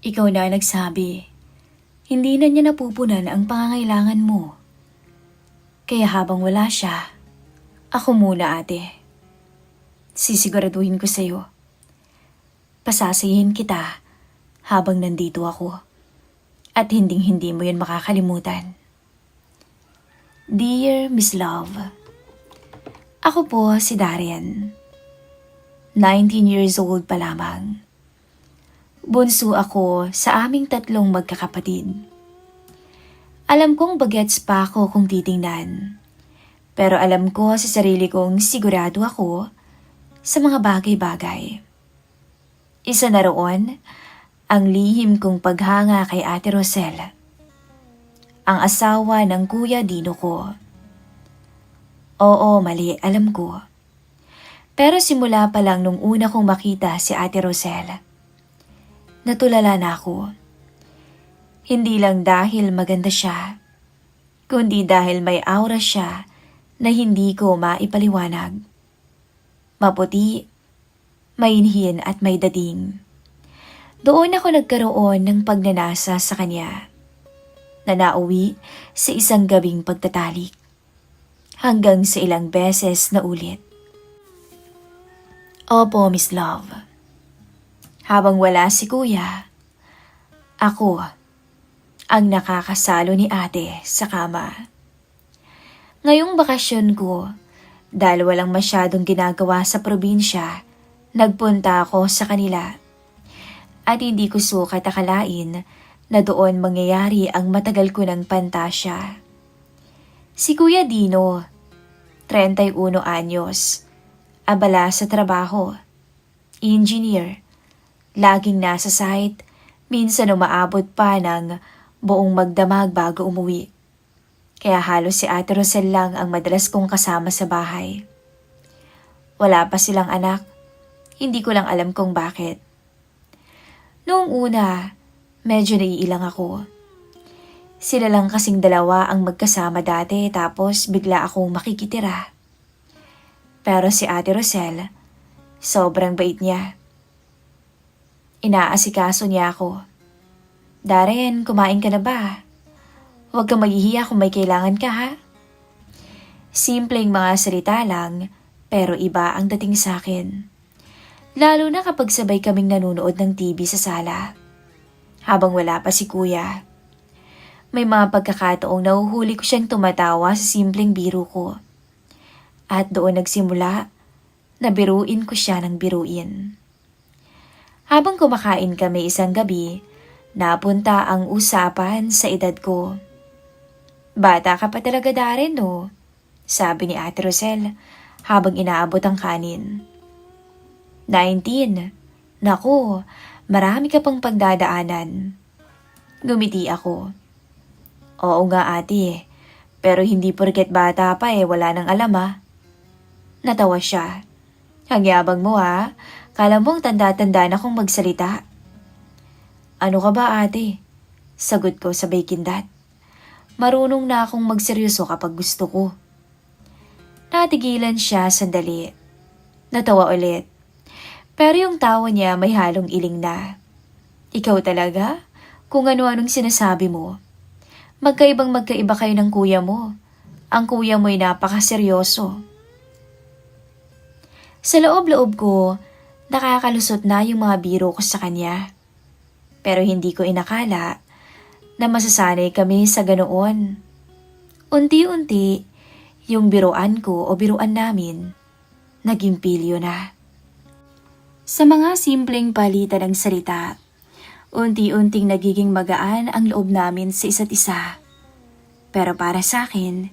Ikaw na nagsabi, hindi na niya napupunan ang pangangailangan mo. Kaya habang wala siya, ako muna ate. Sisiguraduhin ko sa'yo. Pasasayin kita habang nandito ako. At hinding-hindi mo yun makakalimutan. Dear Miss Love, ako po si Darren. 19 years old pa lamang. Bunso ako sa aming tatlong magkakapatid. Alam kong bagets pa ako kung titingnan. Pero alam ko sa sarili kong sigurado ako sa mga bagay-bagay. Isa na roon ang lihim kong paghanga kay Ate Rosel, ang asawa ng Kuya Dino ko. Oo, mali, alam ko. Pero simula pa lang nung una kong makita si Ate Rosel, natulala na ako. Hindi lang dahil maganda siya, kundi dahil may aura siya na hindi ko maipaliwanag. Maputi, mainhin at may dating. Doon ako nagkaroon ng pagnanasa sa kanya, na nauwi sa isang gabing pagtatalik, hanggang sa ilang beses na ulit. Opo, Miss Love. Habang wala si Kuya, ako ang nakakasalo ni ate sa kama. Ngayong bakasyon ko, dahil walang masyadong ginagawa sa probinsya, nagpunta ako sa kanila. At hindi ko sukat akalain na doon mangyayari ang matagal ko ng pantasya. Si Kuya Dino, 31 anyos, abala sa trabaho, engineer, laging nasa site, minsan umaabot pa ng buong magdamag bago umuwi. Kaya halos si Ate Rosel lang ang madalas kong kasama sa bahay. Wala pa silang anak, hindi ko lang alam kung bakit. Noong una, medyo naiilang ako. Sila lang kasing dalawa ang magkasama dati tapos bigla akong makikitira. Pero si Ate Rosel, sobrang bait niya. Inaasikaso niya ako. Darren, kumain ka na ba? Huwag kang maghihiya kung may kailangan ka ha. Simpleng mga salita lang, pero iba ang dating sa akin. Lalo na kapag sabay kaming nanunood ng TV sa sala. Habang wala pa si Kuya. May mga pagkakataong nahuhuli ko siyang tumatawa sa simpleng biro ko. At doon nagsimula, na biruin ko siya ng biruin. Habang kumakain kami isang gabi, napunta ang usapan sa edad ko. Bata ka pa talaga Darren no? Sabi ni Ate Rosel habang inaabot ang kanin. 19. Naku, marami ka pang pagdadaanan. Gumiti ako. Oo nga ate, pero hindi porket bata pa wala nang alam ah. Natawa siya. Hangyabang mo ha, kala mong tanda-tanda na kong magsalita. Ano ka ba ate? Sagot ko sabay kindat. Marunong na akong magseryoso kapag gusto ko. Natigilan siya sandali. Natawa ulit. Pero yung tawa niya may halong iling na. Ikaw talaga? Kung ano-anong sinasabi mo. Magkaiba kayo ng kuya mo. Ang kuya mo'y napakaseryoso. Sa loob-loob ko, nakakalusot na yung mga biro ko sa kanya. Pero hindi ko inakala na masasanay kami sa ganoon. Unti-unti, yung biruan ko o biruan namin, naging pilyo na. Sa mga simpleng palitan ng salita, unti-unting nagiging magaan ang loob namin sa isa't isa. Pero para sa akin,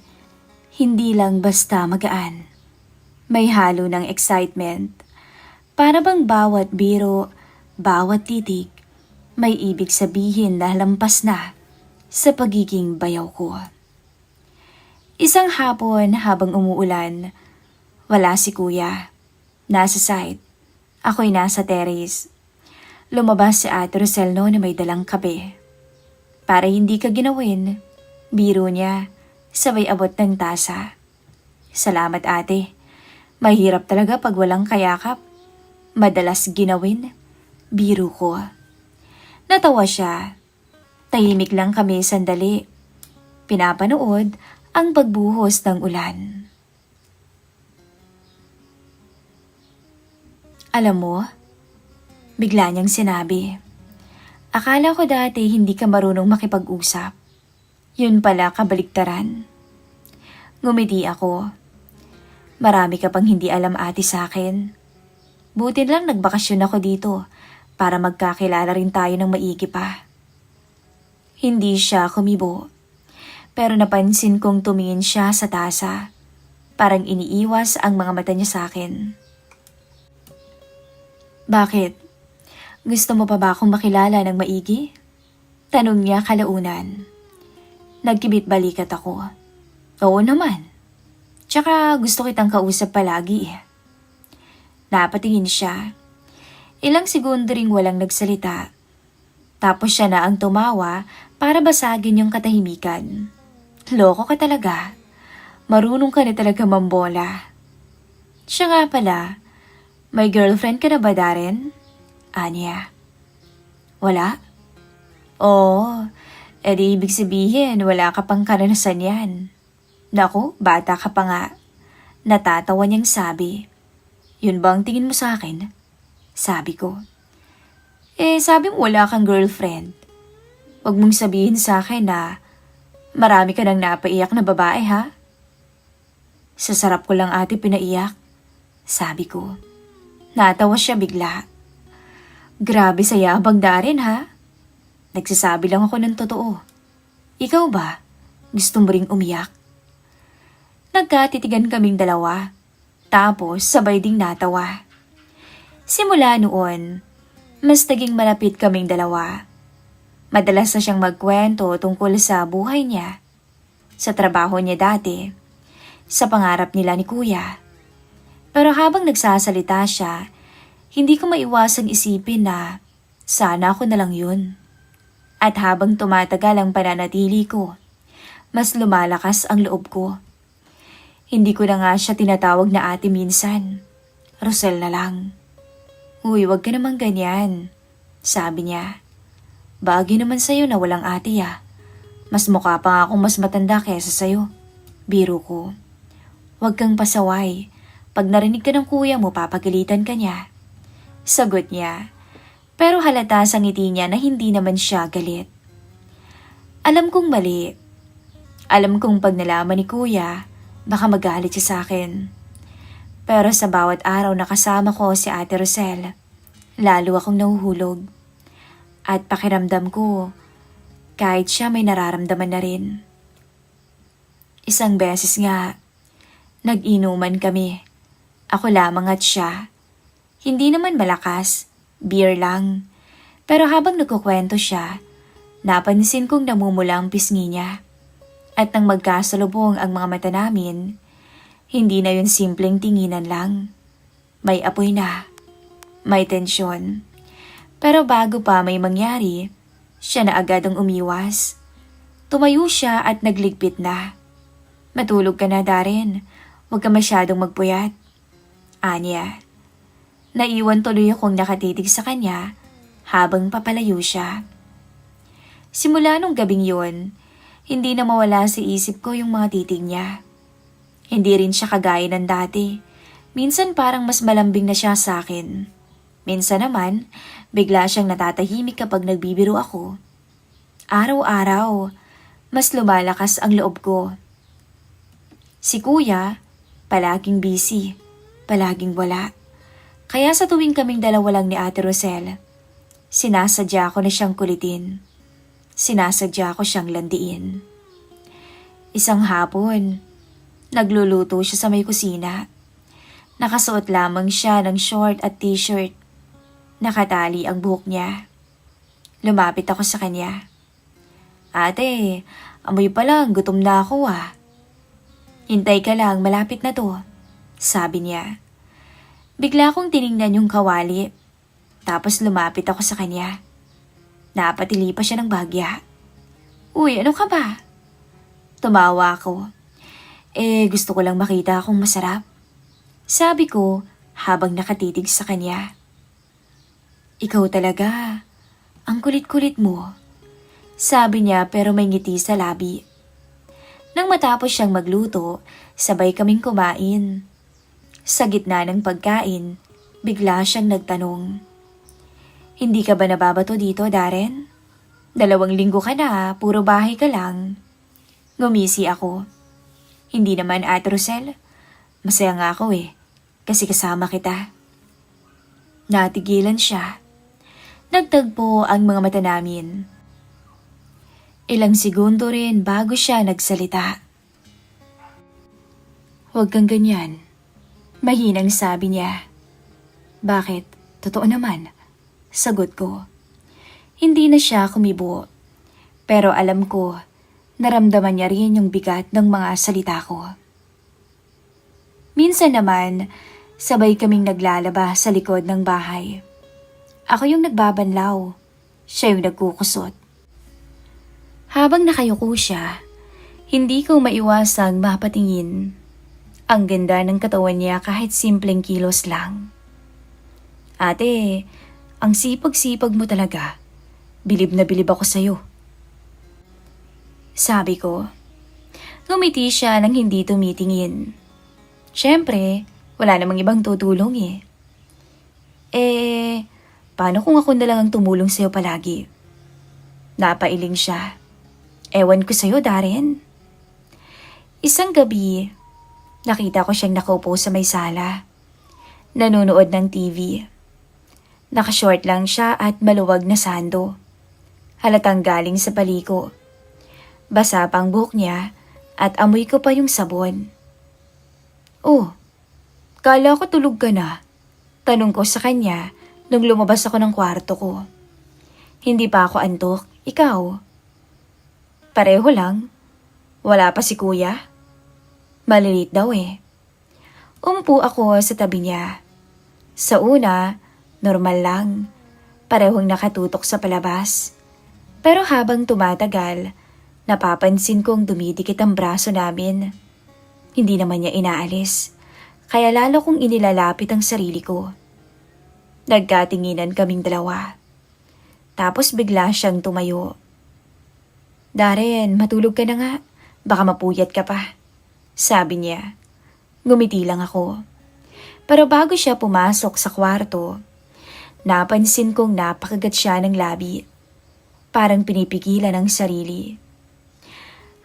hindi lang basta magaan. May halo ng excitement. Para bang bawat biro, bawat titig, may ibig sabihin na lampas na sa pagiging bayaw ko. Isang hapon habang umuulan, wala si Kuya. Nasa site. Ako'y nasa terrace. Lumabas si Ate Rosel na may dalang kape. Para hindi ka ginawin, biro niya, sabay abot ng tasa. Salamat ate. Mahirap talaga pag walang kayakap. Madalas ginawin, biro ko. Natawa siya. Tahimik lang kami sandali. Pinapanood ang pagbuhos ng ulan. Alam mo, bigla niyang sinabi, akala ko dati hindi ka marunong makipag-usap. Yun pala kabaligtaran. Ngumiti ako. Marami ka pang hindi alam ate sa akin. Buti lang nagbakasyon ako dito para magkakilala rin tayo ng maigi pa. Hindi siya kumibo, pero napansin kong tumingin siya sa tasa. Parang iniiwas ang mga mata niya sa akin. Bakit? Gusto mo pa ba akong makilala ng maigi? Tanong niya kalaunan. Nagkibit balikat ako. Oo naman. Tsaka gusto kitang kausap palagi. Napatingin siya. Ilang segundo ring walang nagsalita. Tapos siya na ang tumawa para basagin yung katahimikan. Loko ka talaga. Marunong ka na talaga mambola. Siya nga pala, may girlfriend ka na ba, Darren? Anya. Wala? Oo, edi ibig sabihin wala ka pang karanasan yan. Naku, bata ka pa nga. Natatawa niyang sabi. Yun ba ang tingin mo sa akin? Sabi ko. Sabi mo wala kang girlfriend. Huwag mong sabihin sa akin na marami ka nang napaiyak na babae, ha? Sa sarap ko lang ate pinaiyak. Sabi ko. Natawa siya bigla. Grabe sa yabang Darren, ha? Nagsasabi lang ako ng totoo. Ikaw ba? Gusto mo ring umiyak? Nagkatitigan kaming dalawa. Tapos sabay ding natawa. Simula noon, mas naging malapit kaming dalawa. Madalas na siyang magkwento tungkol sa buhay niya, sa trabaho niya dati, sa pangarap nila ni Kuya. Pero habang nagsasalita siya, hindi ko maiwasang isipin na sana ako na lang yun. At habang tumatagal ang pananatili ko, mas lumalakas ang loob ko. Hindi ko na nga siya tinatawag na ate minsan. Rosel na lang. Uy, wag ka naman ganyan, sabi niya. Bagay naman sa'yo na walang ate ah. Mas mukha pa nga akong mas matanda kesa sa'yo. Biro ko. Wag kang pasaway. Pag narinig ka ng kuya mo, papagalitan ka niya. Sagot niya. Pero halata sa ngiti niya na hindi naman siya galit. Alam kong mali. Alam kong pag nalaman ni kuya, baka magalit siya sa akin. Pero sa bawat araw na kasama ko si Ate Rosel, lalo akong nahuhulog. At pakiramdam ko, kahit siya may nararamdaman na rin. Isang beses nga, nag-inuman kami. Ako lamang at siya. Hindi naman malakas, beer lang. Pero habang nagkukwento siya, napansin kong namumula ang pisngi niya. At nang magkasalubong ang mga mata namin, hindi na yun simpleng tinginan lang. May apoy na. May tensyon. Pero bago pa may mangyari, siya na agad ang umiwas. Tumayo siya at nagligpit na. Matulog ka na, Darren. Huwag ka masyadong magpuyat. Anya. Naiwan tuloy akong nakatitig sa kanya habang papalayo siya. Simula nung gabing yun, hindi na mawala sa isip ko yung mga titig niya. Hindi rin siya kagaya ng dati. Minsan parang mas malambing na siya sa akin. Minsan naman, bigla siyang natatahimik kapag nagbibiro ako. Araw-araw, mas lumalakas ang loob ko. Si Kuya, palaging busy, palaging wala. Kaya sa tuwing kaming dalawa lang ni Ate Rosel, sinasadya ko na siyang kulitin. Sinasadya ko siyang landiin. Isang hapon, nagluluto siya sa may kusina. Nakasuot lamang siya ng short at t-shirt. Nakatali ang buhok niya. Lumapit ako sa kanya. Ate, amoy pa lang, gutom na ako ah. Hintay ka lang, malapit na to, sabi niya. Bigla kong tiningnan yung kawali. Tapos lumapit ako sa kanya. Napatili pa siya ng bagya. Uy, ano ka ba? Tumawa ako. Gusto ko lang makita akong masarap. Sabi ko habang nakatitig sa kanya. Ikaw talaga. ang kulit-kulit mo. Sabi niya pero may ngiti sa labi. Nang matapos siyang magluto, sabay kaming kumain. Sa gitna ng pagkain, bigla siyang nagtanong. Hindi ka ba nababato dito, Darren? 2 linggo ka na, puro bahay ka lang. Ngumisi ako. Hindi naman, Ate Rosel. Masaya nga ako kasi kasama kita. Natigilan siya. Nagtagpo ang mga mata namin. Ilang segundo rin bago siya nagsalita. Huwag kang ganyan. Mahinang sabi niya. Bakit? Totoo naman. Sagot ko. Hindi na siya kumibo. Pero alam ko, naramdaman niya rin yung bigat ng mga salita ko. Minsan naman, sabay kaming naglalaba sa likod ng bahay. Ako yung nagbabanlaw. Siya yung nagkukusot. Habang nakayuko siya, hindi ko maiwasang mapatingin. Ang ganda ng katawan niya kahit simpleng kilos lang. Ate, ang sipag-sipag mo talaga. Bilib na bilib ako sa'yo. Sabi ko. Ngumiti siya nang hindi tumitingin. Siyempre, wala namang ibang tutulong paano kung ako na lang ang tumulong sa'yo palagi? Napailing siya. Ewan ko sa'yo, Darren. Isang gabi, nakita ko siyang nakaupo sa may sala. Nanonood ng TV. Nakashort lang siya at maluwag na sando. Halatang galing sa paliko. Basa pang buhok niya at amoy ko pa yung sabon. Oh, kala ko tulog ka na. Tanong ko sa kanya nung lumabas ako ng kwarto ko. Hindi pa ako antok, ikaw? Pareho lang. Wala pa si kuya? Malilit daw Umpo ako sa tabi niya. Sa una, normal lang. Parehong nakatutok sa palabas. Pero habang tumatagal, napapansin kong dumidikit ang braso namin. Hindi naman niya inaalis. Kaya lalo kong inilalapit ang sarili ko. Nagkatinginan kaming dalawa. Tapos bigla siyang tumayo. Darren, matulog ka na nga. Baka mapuyat ka pa. Sabi niya. Ngumiti lang ako. Pero bago siya pumasok sa kwarto, napansin kong napakagat siya ng labi. Parang pinipigilan ang sarili.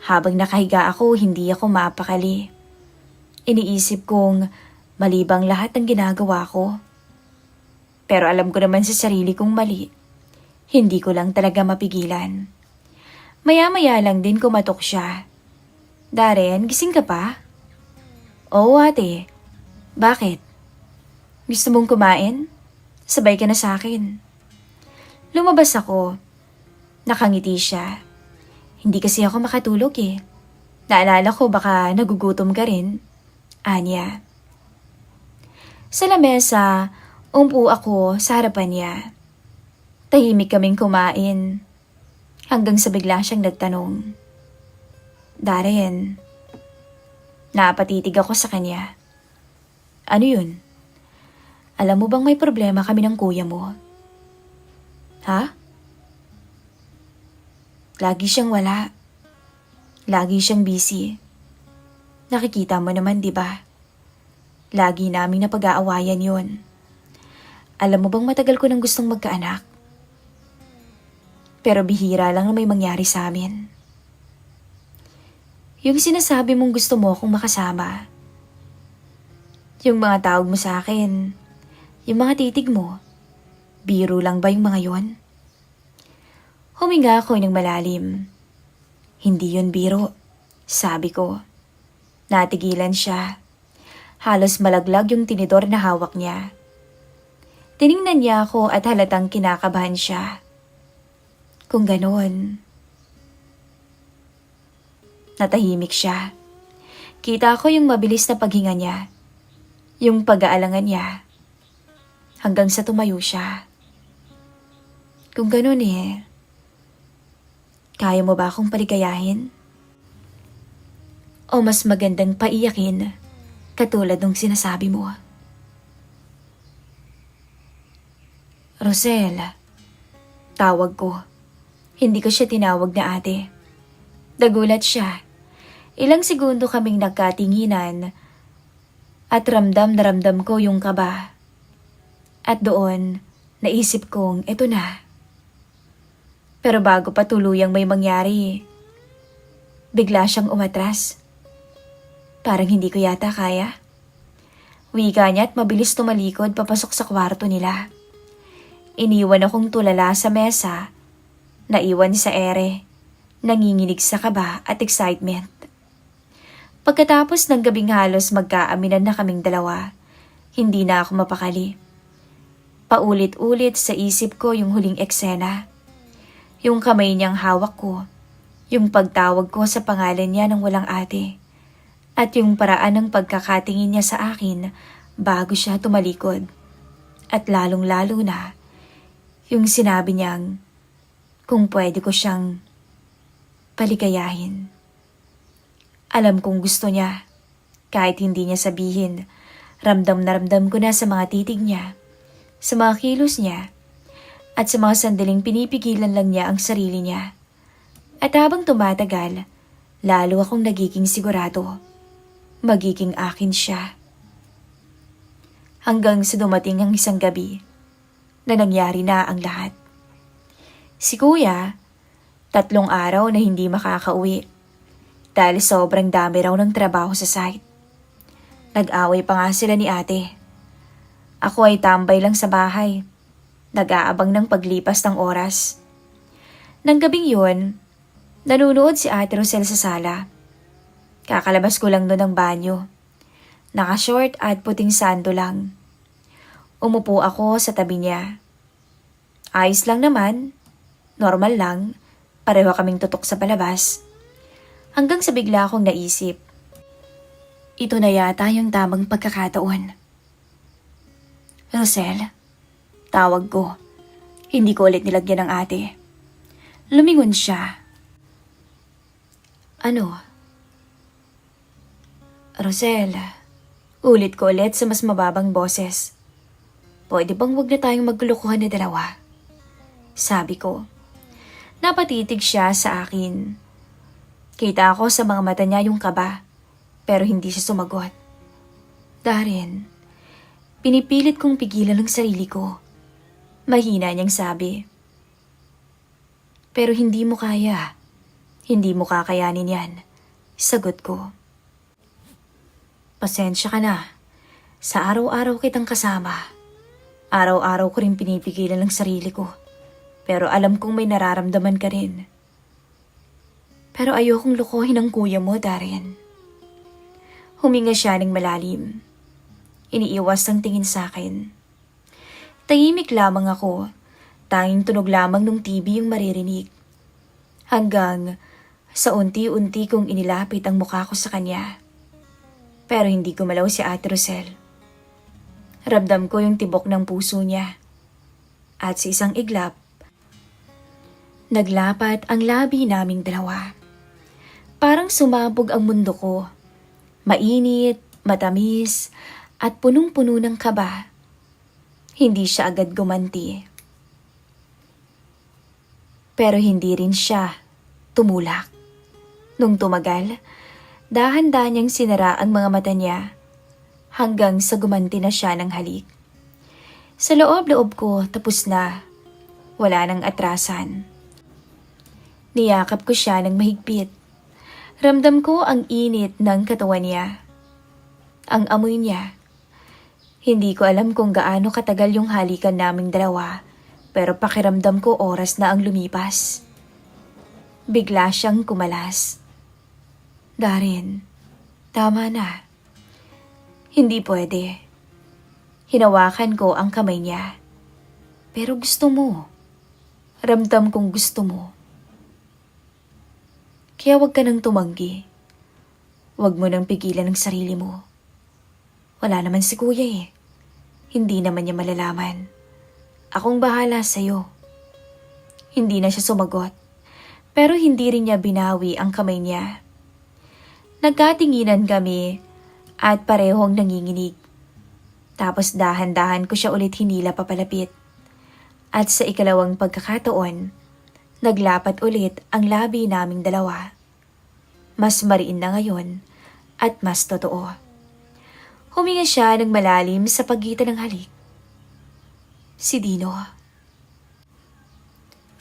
Habang nakahiga ako, hindi ako mapakali. Iniisip kong malibang lahat ng ginagawa ko. Pero alam ko naman sa sarili kong mali. Hindi ko lang talaga mapigilan. Maya-maya lang din kumatok siya. Darren, gising ka pa? Oo, ate. Bakit? Gusto mong kumain? Sabay ka na sa akin. Lumabas ako. Nakangiti siya. Hindi kasi ako makatulog Naalala ko baka nagugutom ka rin. Anya. Sa lamesa, umpo ako sa harapan niya. Tahimik kaming kumain. Hanggang sa bigla siyang nagtanong. Darren. Napatitig ako sa kanya. Ano yun? Alam mo bang may problema kami ng kuya mo? Ha? Lagi siyang wala. Lagi siyang busy. Nakikita mo naman, di ba? Lagi naming napag-aawayan yun. Alam mo bang matagal ko nang gustong magkaanak? Pero bihira lang na may mangyari sa amin. Yung sinasabi mong gusto mo akong makasama. Yung mga tawag mo sa akin. Yung mga titig mo. Biro lang ba yung mga yon? Huminga ako ng malalim. Hindi yun biro, sabi ko. Natigilan siya. Halos malaglag yung tinidor na hawak niya. Tiningnan niya ako at halatang kinakabahan siya. Kung ganon. Natahimik siya. Kita ko yung mabilis na paghinga niya. Yung pag-aalangan niya. Hanggang sa tumayo siya. Kung ganon kaya mo ba akong paligayahin? O mas magandang paiyakin katulad ng sinasabi mo? Rosel, Tawag ko. Hindi ko siya tinawag na ate. Nagulat siya. Ilang segundo kaming nagkatinginan at ramdam na ramdam ko yung kaba. At doon, naisip kong eto na. Pero bago pa tuluyang may mangyari, bigla siyang umatras. Parang hindi ko yata kaya. Wika niya at mabilis tumalikod papasok sa kwarto nila. Iniwan akong tulala sa mesa, naiwan sa ere, nanginginig sa kaba at excitement. Pagkatapos ng gabing halos magkaaminan na kaming dalawa, hindi na ako mapakali. Paulit-ulit sa isip ko yung huling eksena. Yung kamay niyang hawak ko, yung pagtawag ko sa pangalan niya ng walang ate, at yung paraan ng pagkakatingin niya sa akin bago siya tumalikod. At lalong-lalo na, yung sinabi niyang kung pwede ko siyang paligayahin. Alam kong gusto niya, kahit hindi niya sabihin, ramdam na ramdam ko na sa mga titig niya, sa mga kilos niya, at sa mga sandaling pinipigilan lang niya ang sarili niya. At habang tumatagal, lalo akong nagiging sigurado, magiging akin siya. Hanggang sa dumating ang isang gabi, na nangyari na ang lahat. Si Kuya, 3 araw na hindi makakauwi dahil sobrang dami raw ng trabaho sa site. Nag-away pa nga sila ni ate. Ako ay tambay lang sa bahay, nag-aabang ng paglipas ng oras. Nang gabing yun, nanunood si Ate Rosel sa sala. Kakalabas ko lang doon ng banyo. Naka-short at puting sando lang. Umupo ako sa tabi niya. Ayos lang naman, normal lang, pareho kaming tutok sa palabas. Hanggang sa bigla akong naisip, ito na yata yung tamang pagkakataon. Rosel, tawag ko. Hindi ko ulit nilagyan ng ate. Lumingon siya. Ano? Rosel, ulit ko ulit sa mas mababang boses. Pwede bang wag na tayong magkulukuhan na dalawa? Sabi ko. Napatitig siya sa akin. Kita ako sa mga mata niya yung kaba, pero hindi siya sumagot. Darren, pinipilit kong pigilan ang sarili ko. Mahina niyang sabi. Pero hindi mo kaya. Hindi mo kakayanin yan. Sagot ko. Pasensya ka na. Sa araw-araw kitang kasama. Araw-araw ko rin pinipigilan ang sarili ko. Pero alam kong may nararamdaman ka rin. Pero ayokong lukohin ang kuya mo, Darren. Huminga siya ng malalim. Iniiwas ang tingin sa akin. Tahimik lamang ako. Tanging tunog lamang ng TV yung maririnig. Hanggang sa unti-unti kong inilapit ang mukha ko sa kanya. Pero hindi gumalaw si Ate Rosel. Ramdam ko yung tibok ng puso niya. At sa isang iglap, naglapat ang labi naming dalawa. Parang sumabog ang mundo ko. Mainit, matamis, at punong-puno ng kaba. Hindi siya agad gumanti. Pero hindi rin siya tumulak. Nung tumagal, dahan-dahan niyang sinara ang mga mata niya hanggang sa gumanti na siya ng halik. Sa loob-loob ko, tapos na. Wala nang atrasan. Niyakap ko siya ng mahigpit. Ramdam ko ang init ng katawan niya. Ang amoy niya. Hindi ko alam kung gaano katagal yung halikan naming dalawa, pero pakiramdam ko oras na ang lumipas. Bigla siyang kumalas. Darren, tama na. Hindi pwede. Hinawakan ko ang kamay niya. Pero gusto mo. Ramdam kong gusto mo. Kaya wag ka nang tumanggi. Wag mo nang pigilan ang sarili mo. Wala naman si kuya eh. Hindi naman niya malalaman. Akong bahala sa'yo. Hindi na siya sumagot. Pero hindi rin niya binawi ang kamay niya. Nagkatinginan kami at parehong nanginginig. Tapos dahan-dahan ko siya ulit hinila papalapit. At sa ikalawang pagkakataon, naglapat ulit ang labi naming dalawa. Mas mariin na ngayon at mas totoo. Huminga siya ng malalim sa pagitan ng halik. Si Dino.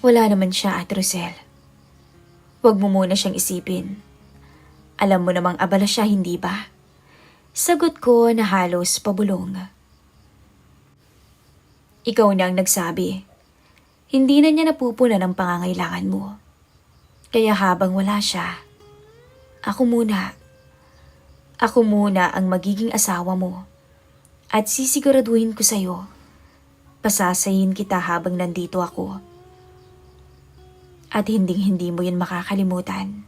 Wala naman siya, Ate Rosel. Huwag mo muna siyang isipin. Alam mo namang abala siya, hindi ba? Sagot ko na halos pabulong. Ikaw na ang nagsabi. Hindi na niya napupunan ang pangangailangan mo. Kaya habang wala siya, ako muna. Ako muna ang magiging asawa mo. At sisiguraduhin ko sa'yo, pasasayin kita habang nandito ako. At hinding-hindi mo yun makakalimutan.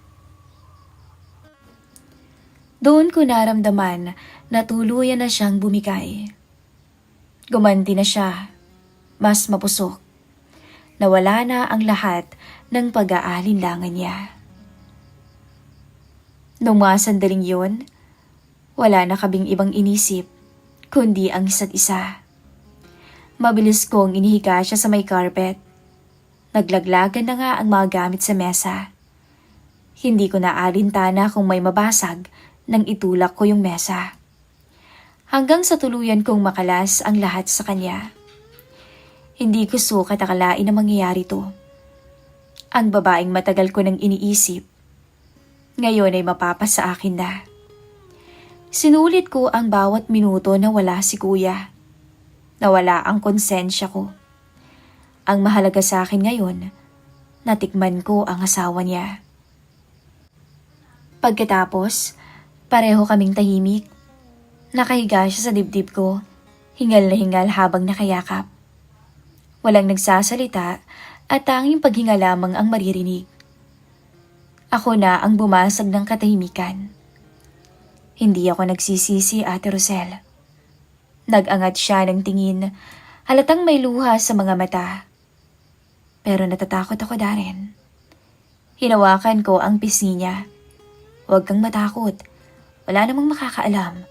Doon ko naramdaman na tuluyan na siyang bumigay. Gumanti na siya, mas mapusok. Nawala na ang lahat ng pag-aalinlangan niya. Nung mga sandaling yun, wala na kaming ibang inisip, kundi ang isa't isa. Mabilis kong inihiga siya sa may carpet. Naglaglagan na nga ang mga gamit sa mesa. Hindi ko na alintana kung may mabasag nang itulak ko yung mesa. Hanggang sa tuluyan kong makalas ang lahat sa kanya. Hindi ko sukat akalain na mangyayari to. Ang babaeng matagal ko nang iniisip, ngayon ay mapapasa akin na. Sinulit ko ang bawat minuto na wala si kuya. Nawala ang konsensya ko. Ang mahalaga sa akin ngayon, natikman ko ang asawa niya. Pagkatapos, pareho kaming tahimik. Nakahiga siya sa dibdib ko, hingal na hingal habang nakayakap. Walang nagsasalita at tanging paghinga lamang ang maririnig. Ako na ang bumasag ng katahimikan. Hindi ako nagsisisi, Ate Rosel. Nag-angat siya ng tingin, halatang may luha sa mga mata. Pero natatakot ako, Darren. Hinawakan ko ang pisngi niya. Huwag kang matakot. Wala namang makakaalam.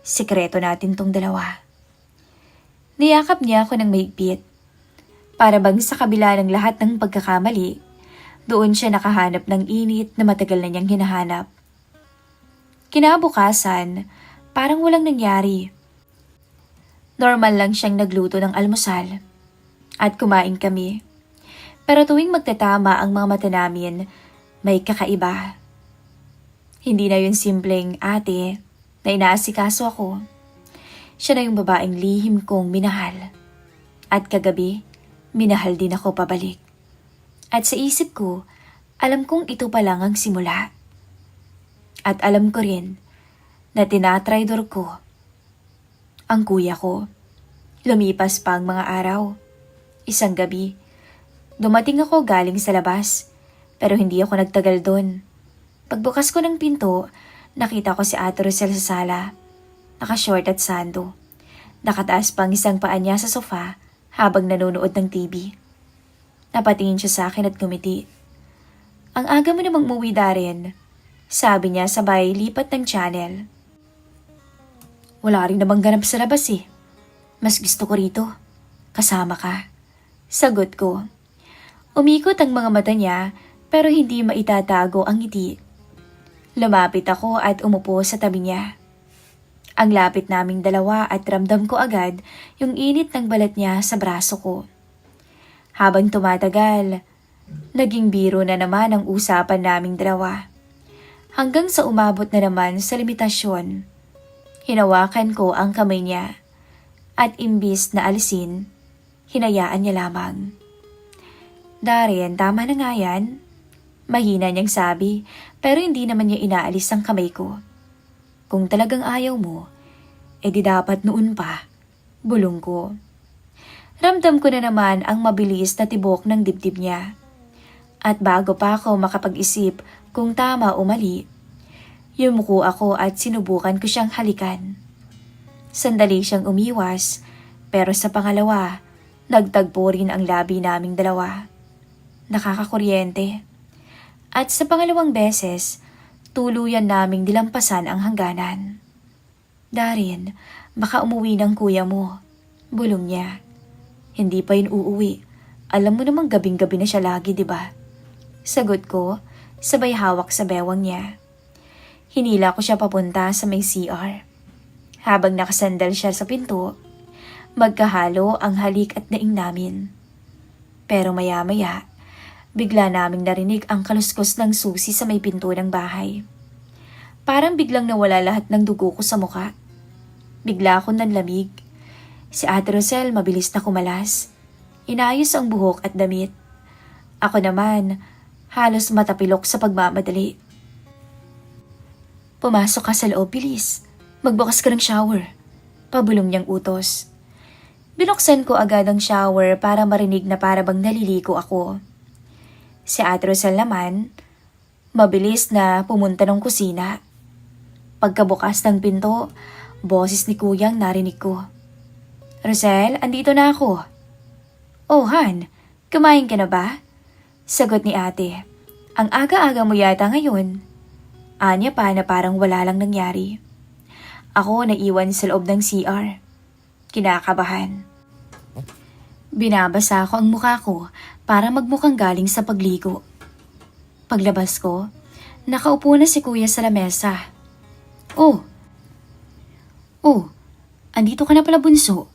Sikreto natin tong dalawa. Niyakap niya ako ng mahigpit. Para bang sa kabila ng lahat ng pagkakamali, doon siya nakahanap ng init na matagal na niyang hinahanap. Kinabukasan, parang walang nangyari. Normal lang siyang nagluto ng almusal. At kumain kami. Pero tuwing magtatama ang mga mata namin, may kakaiba. Hindi na yun simpleng ate na inaasikaso ako. Siya na yung babaeng lihim kong minahal. At kagabi, minahal din ako pabalik. At sa isip ko, alam kong ito pa lang ang simula. At alam ko rin na tinatraidor ko ang kuya ko. Lumipas pa ang mga araw. Isang gabi, dumating ako galing sa labas, pero hindi ako nagtagal doon. Pagbukas ko ng pinto, nakita ko si Ate Rosel sa sala. Naka-short at sando. Nakataas pang isang paa niya sa sofa habang nanonood ng TV. Napatingin siya sa akin at ngumiti. Ang aga mo namang umuwi, Darren. Sabi niya sabay lipat ng channel. Wala rin namang ganap sa labas eh. Mas gusto ko rito. Kasama ka. Sagot ko. Umikot ang mga mata niya pero hindi maitatago ang ngiti. Lumapit ako at umupo sa tabi niya. Ang lapit naming dalawa at ramdam ko agad yung init ng balat niya sa braso ko. Habang tumatagal, naging biro na naman ang usapan naming dalawa. Hanggang sa umabot na naman sa limitasyon. Hinawakan ko ang kamay niya at imbis na alisin, hinayaan niya lamang. Darren, tama na nga yan. Mahina niyang sabi pero hindi naman niya inaalis ang kamay ko. Kung talagang ayaw mo, edi dapat noon pa, bulong ko. Ramdam ko na naman ang mabilis na tibok ng dibdib niya. At bago pa ako makapag-isip kung tama o mali, yumuko ako at sinubukan ko siyang halikan. Sandali siyang umiwas, pero sa pangalawa, nagtagpo rin ang labi naming dalawa. Nakakakuryente. At sa pangalawang beses, tuluyan naming dilampasan ang hangganan. Darren, baka umuwi ng kuya mo, bulong niya. Hindi pa yun uuwi. Alam mo namang gabing-gabi na siya lagi, di ba? Sagot ko, sabay hawak sa bewang niya. Hinila ko siya papunta sa may CR. Habang nakasandal siya sa pinto, magkahalo ang halik at daing namin. Pero maya-maya, bigla naming narinig ang kaluskos ng susi sa may pinto ng bahay. Parang biglang nawala lahat ng dugo ko sa muka. Bigla akong nanlamig. Si Ate Rosel mabilis na kumalas. Inayos ang buhok at damit. Ako naman, halos matapilok sa pagmamadali. Pumasok ka sa loob, bilis. Magbukas ka ng shower. Pabulong niyang utos. Binuksan ko agad ang shower para marinig na parabang naliligo ako. Si Ate Rosel naman, mabilis na pumunta ng kusina. Pagkabukas ng pinto, boses ni Kuyang narinig ko. Rosel, andito na ako. Oh, Han, kumain ka na ba? Sagot ni ate. Ang aga-aga mo yata ngayon. Anya pa na parang wala lang nangyari. Ako naiwan sa loob ng CR. Kinakabahan. Binabasa ko ang mukha ko para magmukhang galing sa pagligo. Paglabas ko, nakaupo na si Kuya sa lamesa. Oh, andito ka na pala, bunso.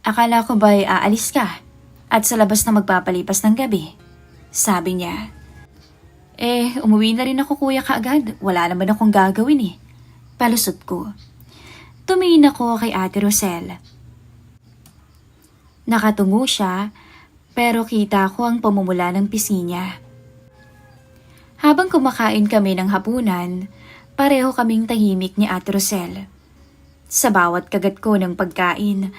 Akala ko ba'y aalis ka at sa labas na magpapalipas ng gabi? Sabi niya. Umuwi na rin ako, kuya, kaagad. Wala naman akong gagawin eh. Palusot ko. Tumingin ako kay Ate Rosel. Nakatungo siya, pero kita ko ang pamumula ng pisngi niya. Habang kumakain kami ng hapunan, pareho kaming tahimik ni Ate Rosel. Sa bawat kagat ko ng pagkain,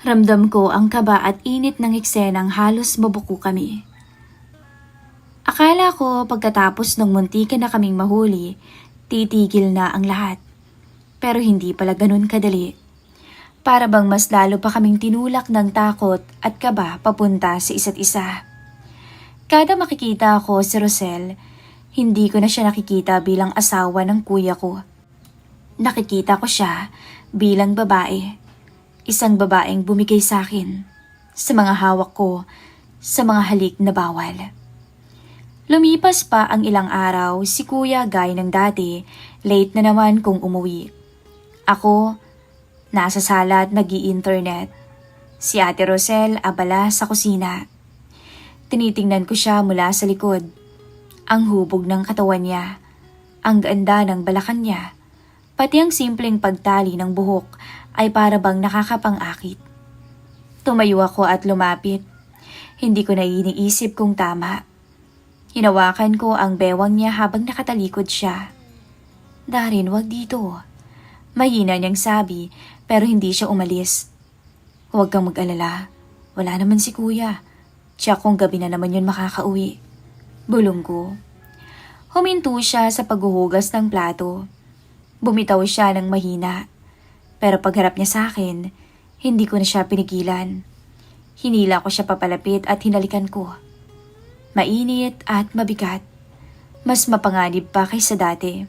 ramdam ko ang kaba at init ng eksenang halos mabuko kami. Akala ko pagkatapos ng muntikan na kaming mahuli, titigil na ang lahat. Pero hindi pala ganun kadali. Para bang mas lalo pa kaming tinulak ng takot at kaba papunta sa isa't isa. Kada makikita ko si Rosel, hindi ko na siya nakikita bilang asawa ng kuya ko. Nakikita ko siya bilang babae. Isang babaeng bumigay sa akin, sa mga hawak ko, sa mga halik na bawal. Lumipas pa ang ilang araw, si kuya gaya ng dati, late na naman kung umuwi. Ako, nasa sala at nag-i-internet. Si Ate Rosel abala sa kusina. Tinitingnan ko siya mula sa likod. Ang hubog ng katawan niya, ang ganda ng balakang niya, pati ang simpleng pagtali ng buhok ay para bang nakakapang-akit. Tumayo ako at lumapit. Hindi ko na iniisip kung tama. Hinawakan ko ang bewang niya habang nakatalikod siya. Darin, wag dito. Mahina niyang sabi pero hindi siya umalis. Huwag kang mag-alala. Wala naman si kuya. Tiyak kung gabi na naman yun makakauwi. Bulong ko. Huminto siya sa paghuhugas ng plato. Bumitaw siya ng mahina. Pero pagharap niya sa akin, hindi ko na siya pinigilan. Hinila ko siya papalapit at hinalikan ko. Mainit at mabigat. Mas mapanganib pa kaysa dati.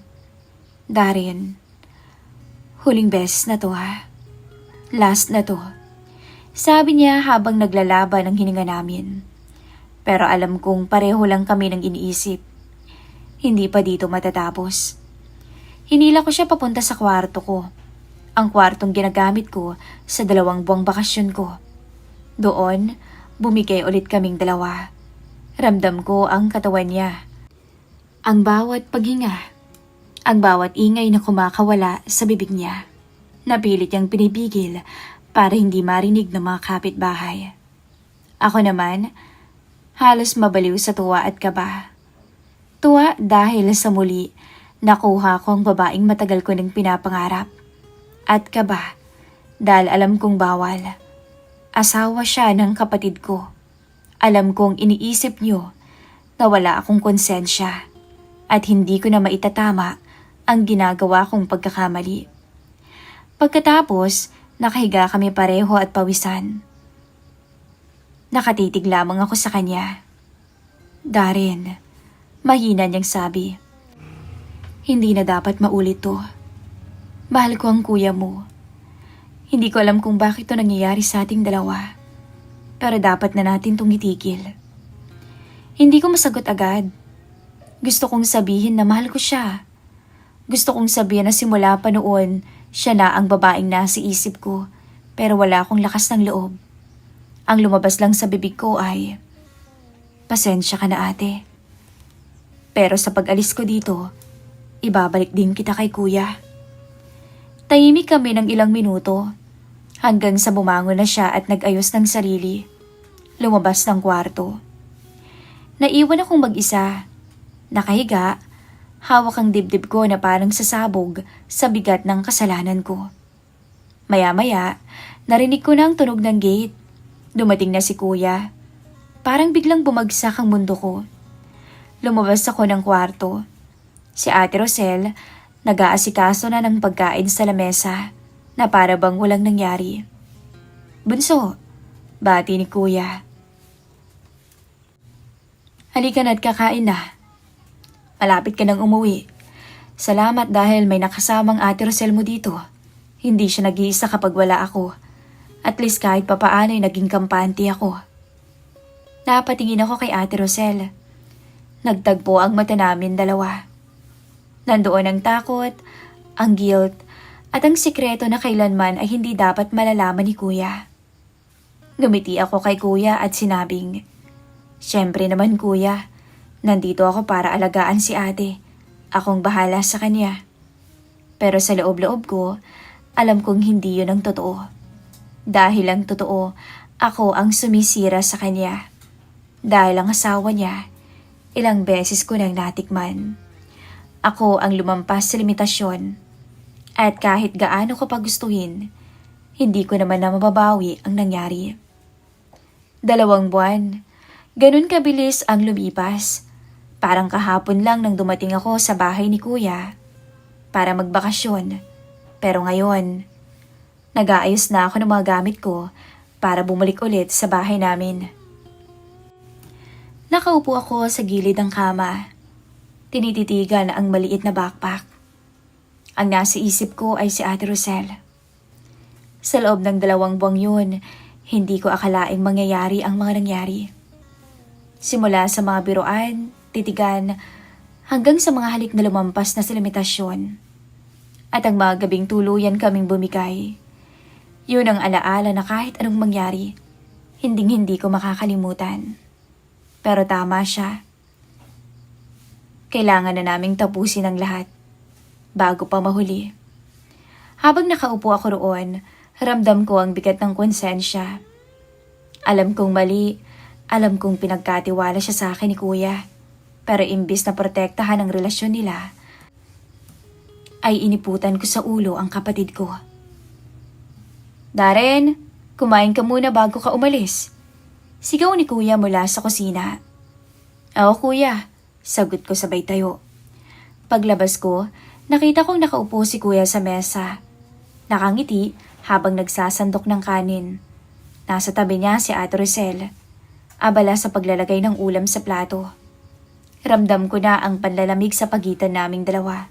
Darin, huling beses na to ha. Last na to. Sabi niya habang naglalaban ang hininga namin. Pero alam kong pareho lang kami ng iniisip. Hindi pa dito matatapos. Hinila ko siya papunta sa kwarto ko. Ang kwartong ginagamit ko sa 2 buwang bakasyon ko. Doon, bumigay ulit kaming dalawa. Ramdam ko ang katawan niya. Ang bawat paghinga. Ang bawat ingay na kumakawala sa bibig niya. Napilit niyang pinibigil para hindi marinig ng mga kapitbahay. Ako naman, halos mabaliw sa tuwa at kaba. Tuwa dahil sa muli, nakuha ko ang babaeng matagal ko nang pinapangarap. At kaba, dahil alam kong bawal. Asawa siya ng kapatid ko. Alam kong iniisip niyo na wala akong konsensya at hindi ko na maitatama ang ginagawa kong pagkakamali. Pagkatapos, nakahiga kami pareho at pawisan. Nakatitig lamang ako sa kanya. Darin, mahina niyang sabi. Hindi na dapat maulit to. Mahal ko ang kuya mo. Hindi ko alam kung bakit ito nangyayari sa ating dalawa. Pero dapat na natin itong itigil. Hindi ko masagot agad. Gusto kong sabihin na mahal ko siya. Gusto kong sabihin na simula pa noon, siya na ang babaeng nasa isip ko. Pero wala akong lakas ng loob. Ang lumabas lang sa bibig ko ay, pasensya ka na ate. Pero sa pag-alis ko dito, ibabalik din kita kay kuya. Tahimik kami ng ilang minuto. Hanggang sa bumangon na siya at nag-ayos ng sarili. Lumabas ng kwarto. Naiwan akong mag-isa. Nakahiga, hawak ang dibdib ko na parang sasabog sa bigat ng kasalanan ko. Maya-maya, narinig ko na ang tunog ng gate. Dumating na si kuya. Parang biglang bumagsak ang mundo ko. Lumabas ako ng kwarto. Si Ate Rosel, nag-aasikaso na ng pagkain sa lamesa na para bang walang nangyari. Bunso, bati ni kuya. Halika na't kakain na. Malapit ka nang umuwi. Salamat dahil may nakasamang Ate Rosel mo dito. Hindi siya nag-iisa kapag wala ako. At least kahit papaano'y naging kampante ako. Napatingin ako kay Ate Rosel. Nagtagpo ang mata namin dalawa. Nandoon ang takot, ang guilt, at ang sikreto na kailanman ay hindi dapat malalaman ni kuya. Ngumiti ako kay kuya at sinabing, "Siyempre naman kuya, nandito ako para alagaan si ate. Akong bahala sa kanya." Pero sa loob-loob ko, alam kong hindi yun ang totoo. Dahil ang totoo, ako ang sumisira sa kanya. Dahil ang asawa niya, ilang beses ko nang natikman. Ako ang lumampas sa limitasyon. At kahit gaano ko pagustuhin, hindi ko naman na mababawi ang nangyari. 2 buwan. Ganun kabilis ang lumipas. Parang kahapon lang nang dumating ako sa bahay ni kuya para magbakasyon. Pero ngayon, nag-aayos na ako ng mga gamit ko para bumalik ulit sa bahay namin. Nakaupo ako sa gilid ng kama. Tinititigan ang maliit na backpack. Ang nasa isip ko ay si Ate Rosel. Sa loob ng 2 buwang yun, hindi ko akalaing mangyayari ang mga nangyari. Simula sa mga biruan, titigan, hanggang sa mga halik na lumampas na sa limitasyon. At ang mga gabing tuluyan kaming bumigay. Yun ang alaala na kahit anong mangyari, hinding-hindi ko makakalimutan. Pero tama siya. Kailangan na naming tapusin ang lahat bago pa mahuli. Habang nakaupo ako roon, ramdam ko ang bigat ng konsensya. Alam kong mali, alam kong pinagkatiwala siya sa akin ni kuya. Pero imbis na protektahan ang relasyon nila, ay iniputan ko sa ulo ang kapatid ko. "Darren, kumain ka muna bago ka umalis." Sigaw ni kuya mula sa kusina. "Oo kuya," sagot ko sabay tayo. Paglabas ko, nakita kong nakaupo si kuya sa mesa. Nakangiti habang nagsasandok ng kanin. Nasa tabi niya si Ate Rosel, abala sa paglalagay ng ulam sa plato. Ramdam ko na ang panlalamig sa pagitan naming dalawa.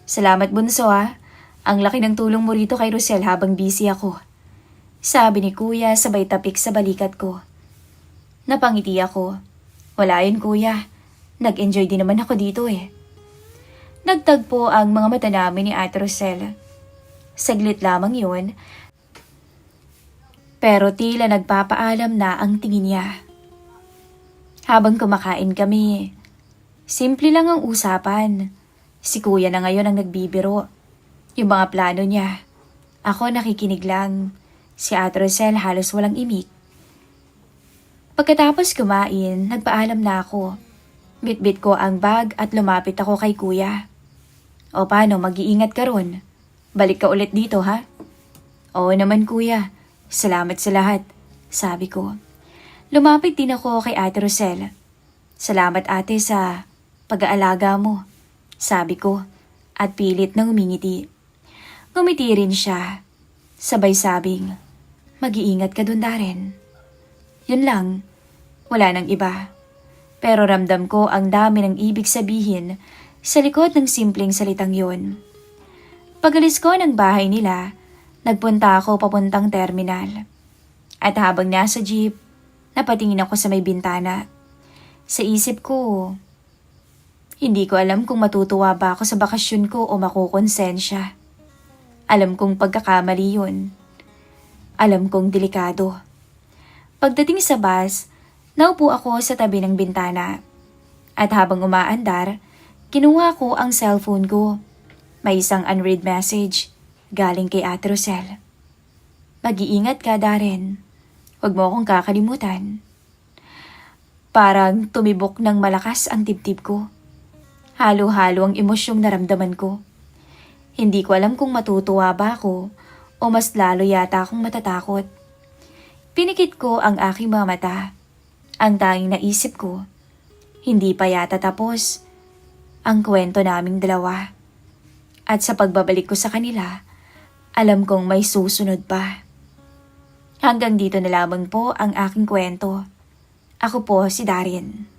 "Salamat bunso ha. Ang laki ng tulong mo rito kay Rosel habang busy ako," sabi ni kuya sabay tapik sa balikat ko. Napangiti ako. "Wala yun kuya. Nag-enjoy din naman ako dito eh." Nagtagpo ang mga mata namin ni Ate Rosel. Saglit lamang yun, pero tila nagpapaalam na ang tingin niya. Habang kumakain kami, simple lang ang usapan. Si kuya na ngayon ang nagbibiro. Yung mga plano niya. Ako nakikinig lang. Si Ate Rosel halos walang imik. Pagkatapos kumain, nagpaalam na ako. Bitbit ko ang bag at lumapit ako kay kuya. "O paano, mag-iingat ka ron? Balik ka ulit dito ha?" "Oo naman kuya, salamat sa lahat," sabi ko. Lumapit din ako kay Ate Rosel. "Salamat ate sa pag-aalaga mo," sabi ko at pilit na ngumingiti. Ngumiti rin siya. Sabay sabing, "Mag-iingat ka dun Darren." Yun lang, wala nang iba. Pero ramdam ko ang dami ng ibig sabihin sa likod ng simpleng salitang yun. Pagalis ko ng bahay nila, Nagpunta ako papuntang terminal. At habang nasa jeep, napatingin ako sa may bintana. Sa isip ko, hindi ko alam kung matutuwa ba ako sa bakasyon ko o makukonsensya. Alam kong pagkakamali yun. Alam kong delikado. Pagdating sa bus, naupo ako sa tabi ng bintana. At habang umaandar, kinuha ko ang cellphone ko. May isang unread message galing kay Ate Rosel. Mag-iingat ka, Darren. Huwag mo akong kakalimutan. Parang tumibok ng malakas ang tibtib ko. Halo-halo ang emosyong naramdaman ko. Hindi ko alam kung matutuwa ba ako o mas lalo yata akong matatakot. Pinikit ko ang aking mga mata. Ang tanging naisip ko, hindi pa yata tapos ang kwento naming dalawa. At sa pagbabalik ko sa kanila, alam kong may susunod pa. Hanggang dito na lamang po ang aking kwento. Ako po si Darren.